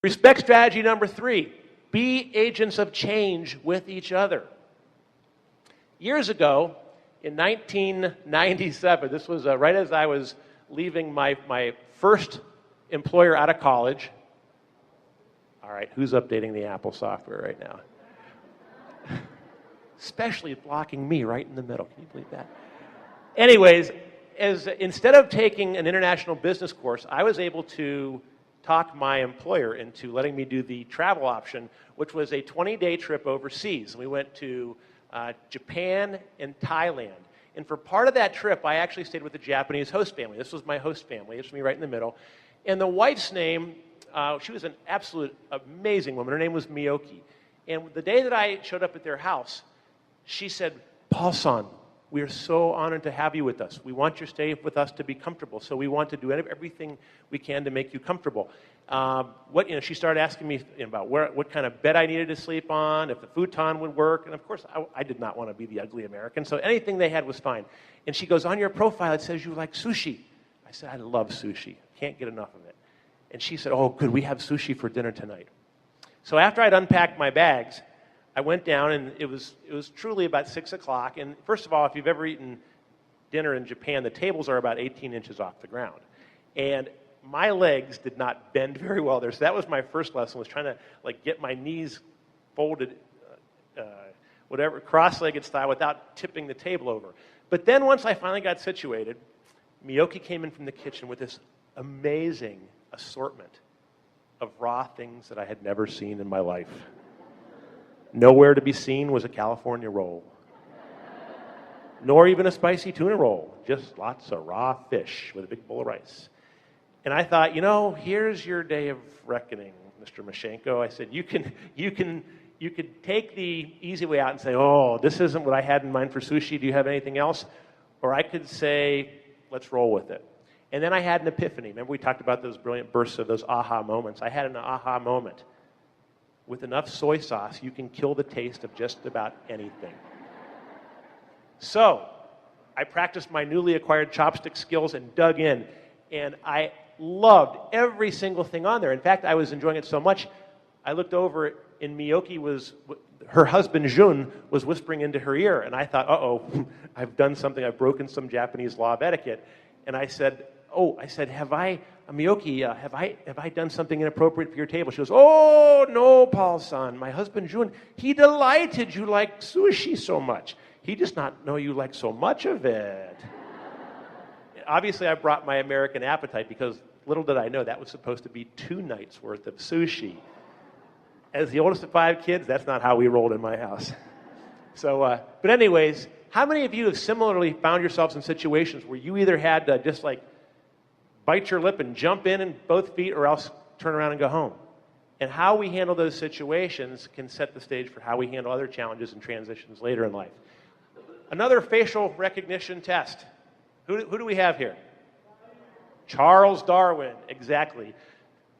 Respect strategy number 3, be agents of change with each other. Years ago, in 1997, this was right as I was leaving my first employer out of college. All right, who's updating the Apple software right now? Especially blocking me right in the middle. Can you believe that? Anyways, instead of taking an international business course, I was able to talk my employer into letting me do the travel option, which was a 20-day trip overseas. We went to Japan and Thailand. And for part of that trip, I actually stayed with a Japanese host family. This was my host family. It's me right in the middle. And the wife's name, she was an absolute amazing woman. Her name was Miyoki. And the day that I showed up at their house, she said, "Paul-san, we are so honored to have you with us. We want your stay with us to be comfortable, so we want to do everything we can to make you comfortable." She started asking me about what kind of bed I needed to sleep on, if the futon would work, and of course, I did not want to be the ugly American, so anything they had was fine. And she goes, "On your profile, it says you like sushi." I said, "I love sushi. Can't get enough of it." And she said, "Oh, could we have sushi for dinner tonight?" So after I'd unpacked my bags, I went down, and it was truly about 6 o'clock. And first of all, if you've ever eaten dinner in Japan, the tables are about 18 inches off the ground. And my legs did not bend very well there. So that was my first lesson, was trying to get my knees folded, whatever, cross-legged style without tipping the table over. But then once I finally got situated, Miyoki came in from the kitchen with this amazing assortment of raw things that I had never seen in my life. Nowhere to be seen was a California roll, nor even a spicy tuna roll, just lots of raw fish with a big bowl of rice. And I thought, here's your day of reckoning, Mr. Mashenko. I said, you could take the easy way out and say, "Oh, this isn't what I had in mind for sushi. Do you have anything else?" Or I could say, "Let's roll with it." And then I had an epiphany. Remember we talked about those brilliant bursts of those aha moments. I had an aha moment. With enough soy sauce, you can kill the taste of just about anything. So I practiced my newly acquired chopstick skills and dug in. And I loved every single thing on there. In fact, I was enjoying it so much, I looked over and her husband Jun was whispering into her ear. And I thought, uh-oh, I've done something. I've broken some Japanese law of etiquette. And I said, Miyoki, have I done something inappropriate for your table? She goes, "Oh, no, Paul-san. My husband, Jun, he delighted you like sushi so much. He does not know you like so much of it." Obviously, I brought my American appetite because little did I know that was supposed to be 2 nights' worth of sushi. As the oldest of 5 kids, that's not how we rolled in my house. So, but anyways, how many of you have similarly found yourselves in situations where you either had to just bite your lip and jump in both feet, or else turn around and go home? And how we handle those situations can set the stage for how we handle other challenges and transitions later in life. Another facial recognition test. Who do we have here? Charles Darwin, exactly.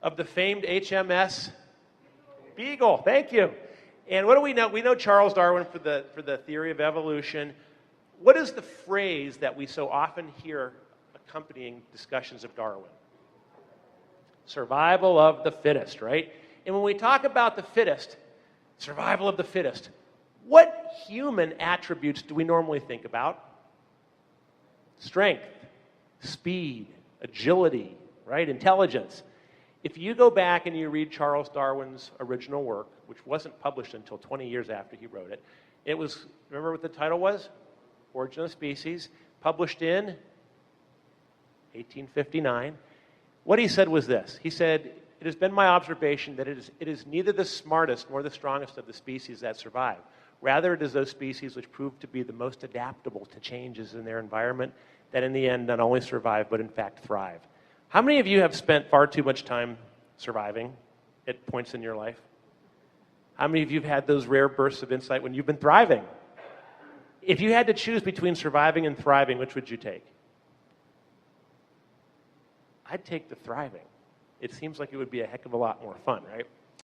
Of the famed HMS Beagle, thank you. And what do we know? We know Charles Darwin for the theory of evolution. What is the phrase that we so often hear accompanying discussions of Darwin? Survival of the fittest, right? And when we talk about the fittest, survival of the fittest, what human attributes do we normally think about? Strength, speed, agility, right? Intelligence. If you go back and you read Charles Darwin's original work, which wasn't published until 20 years after he wrote it, it was, remember what the title was? Origin of Species, published in 1859. What he said was this. He said, "It has been my observation that it is neither the smartest nor the strongest of the species that survive. Rather, it is those species which prove to be the most adaptable to changes in their environment that in the end not only survive, but in fact thrive." How many of you have spent far too much time surviving at points in your life? How many of you have had those rare bursts of insight when you've been thriving? If you had to choose between surviving and thriving, which would you take? I'd take the thriving. It seems like it would be a heck of a lot more fun, right?